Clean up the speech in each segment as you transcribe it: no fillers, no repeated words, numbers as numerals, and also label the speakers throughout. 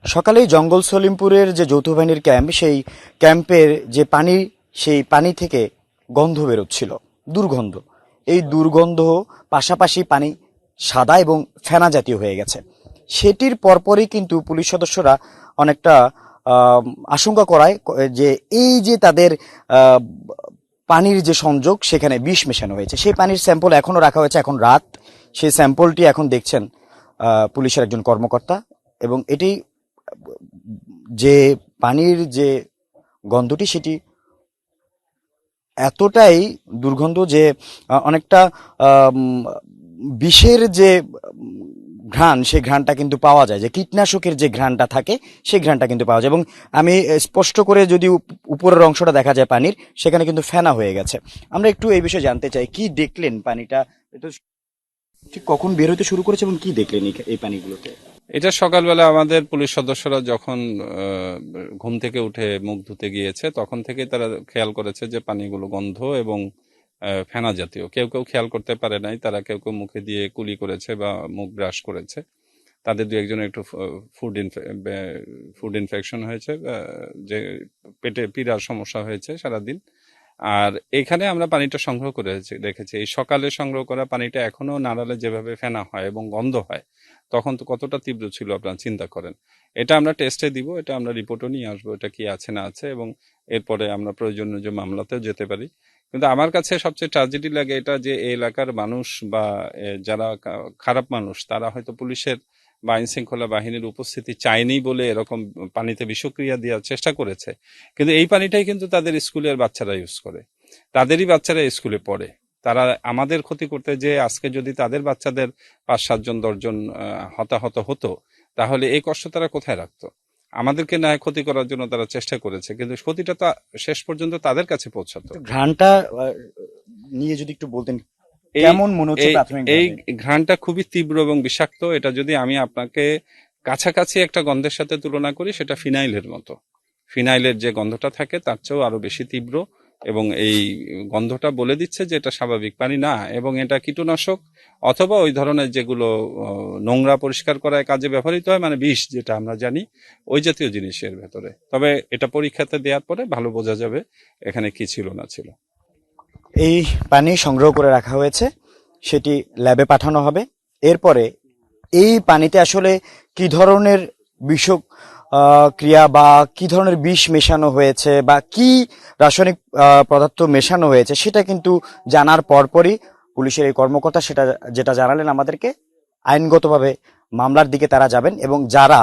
Speaker 1: সকালেই জঙ্গল সলিমপুরের যে যৌথ বাহিনীর ক্যাম্প, সেই ক্যাম্পের যে পানি, সেই পানি থেকে গন্ধ বেরোচ্ছিল, দুর্গন্ধ। এই দুর্গন্ধ পাশাপাশি পানি সাদা এবং ফেনা জাতীয় হয়ে গেছে। সেটির পরপরই কিন্তু পুলিশ সদস্যরা অনেকটা আশঙ্কা করায় যে এই যে তাদের আহ, পানির যে সংযোগ, সেখানে বিষ মেশানো হয়েছে। সেই পানির স্যাম্পল এখনো রাখা হয়েছে, এখন রাত। সেই স্যাম্পলটি এখন দেখছেন পুলিশের একজন কর্মকর্তা। এবং এটি যে পানির যে গন্ধটি, সেটি এতটাই দুর্গন্ধ যে অনেকটা আম, বিষের যে ঘ্রাণ, সেই ঘ্রাণটা কিন্তু পাওয়া যায়, যে কীটনাশকের যে ঘ্রাণটা থাকে সেই ঘ্রাণটা কিন্তু পাওয়া যায়। এবং আমি স্পষ্ট করে যদি উপরের অংশটা দেখা যায় পানির, সেখানে কিন্তু ফেনা হয়ে গেছে। আমরা একটু এই বিষয়ে জানতে চাই, কি দেখলেন পানিটা, এটা ঠিক কখন বের হতে শুরু করেছে এবং কি দেখলেন এই পানিগুলোতে?
Speaker 2: এটা সকালবেলা আমাদের পুলিশ সদস্যরা যখন ঘুম থেকে উঠে মুখ ধুতে গিয়েছে, তখন থেকে তারা খেয়াল করেছে যে পানিগুলো গন্ধ এবং ফেনা জাতীয়। কেউ কেউ খেয়াল করতে পারে নাই, তারা কেউ কেউ মুখে দিয়ে কুলি করেছে বা মুখ ব্রাশ করেছে। তাদের দু একজনের একটু ফুড ইনফেকশন হয়েছে, যে পেটে পীড়ার সমস্যা হয়েছে সারাদিন। আর এখানে আমরা পানিটা সংগ্রহ করে রেখেছি। এই সকালে সংগ্রহ করা পানিটা এখনো নাড়ালে যেভাবে ফেনা হয় এবং গন্ধ হয়, তখন তো কতটা তীব্র ছিল আপনারা চিন্তা করেন। এটা আমরা টেস্টে দিব, এটা আমরা রিপোর্টও নিয়ে আসবো, এটা কি আছে না আছে, এবং এরপরে আমরা প্রয়োজনীয় যে মামলাতেও যেতে পারি। কিন্তু আমার কাছে সবচেয়ে ট্র্যাজেডি লাগে এটা, যে এই এলাকার মানুষ বা যারা খারাপ মানুষ, তারা হয়তো পুলিশের বা আইন শৃঙ্খলা বাহিনীর উপস্থিতি চায়নি বলে এরকম পানিতে বিষক্রিয়া দেওয়ার চেষ্টা করেছে। কিন্তু এই পানিটাই কিন্তু তাদের স্কুলের বাচ্চারা ইউজ করে, তাদেরই বাচ্চারা স্কুলে পড়ে। তারা আমাদের ক্ষতি করতে, যে আজকে যদি তাদের বাচ্চাদের 5-7 জন 10 জন হতাহত হতো, তাহলে এই কষ্ট তারা কোথায় রাখতো? আমাদেরকে না ক্ষতি করার জন্য তারা চেষ্টা করেছে, কিন্তু ক্ষতিটা তো শেষ পর্যন্ত তাদের কাছে পৌঁছাতো।
Speaker 1: ঘ্রাণটা নিয়ে যদি একটু বলতেন,
Speaker 2: এই
Speaker 1: কেমন মনে হচ্ছে
Speaker 2: এই এই
Speaker 1: প্রাথমিকভাবে?
Speaker 2: ঘ্রাণটা খুবই তীব্র এবং বিষাক্ত। এটা যদি আমি আপনাকে কাছাকাছি একটা গন্ধের সাথে তুলনা করি, সেটা ফিনাইলের মতো। ফিনাইলের যে গন্ধটা থাকে তার চেয়েও আরো বেশি তীব্র। এবং এই গন্ধটা বলে দিচ্ছে যে এটা স্বাভাবিক পানি না, এবং এটা কীটনাশক অথবা ওই ধরনের যেগুলো নোংরা পরিষ্কার করার কাজে ব্যবহৃত হয়, মানে বিষ, যেটা আমরা জানি, ওই জাতীয় জিনিসের ভেতরে। তবে এটা পরীক্ষাতে দেওয়ার পরে ভালো বোঝা যাবে এখানে কি ছিল না ছিল।
Speaker 1: এই পানি সংগ্রহ করে রাখা হয়েছে, সেটি ল্যাবে পাঠানো হবে। এরপরে এই পানিতে আসলে কি ধরনের বিষ ক্রিয়া বা কি ধরনের বিষ মেশানো হয়েছে বা কি রাসায়নিক পদার্থ মেশানো হয়েছে, সেটা কিন্তু জানার পরপরই পুলিশের এই কর্মকর্তা সেটা যেটা জানালেন আমাদেরকে, আইনগতভাবে মামলার দিকে তারা যাবেন এবং যারা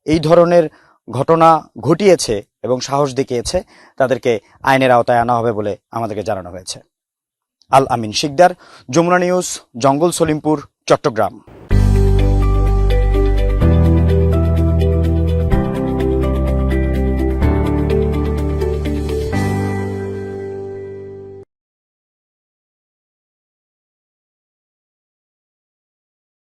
Speaker 1: এই ধরনের ঘটনা ঘটিয়েছে এবং সাহস দেখিয়েছে, তাদেরকে আইনের আওতায় আনা হবে বলে আমাদেরকে জানানো হয়েছে। আল আমিন শিকদার, যমুনা নিউজ, জঙ্গল সলিমপুর, চট্টগ্রাম।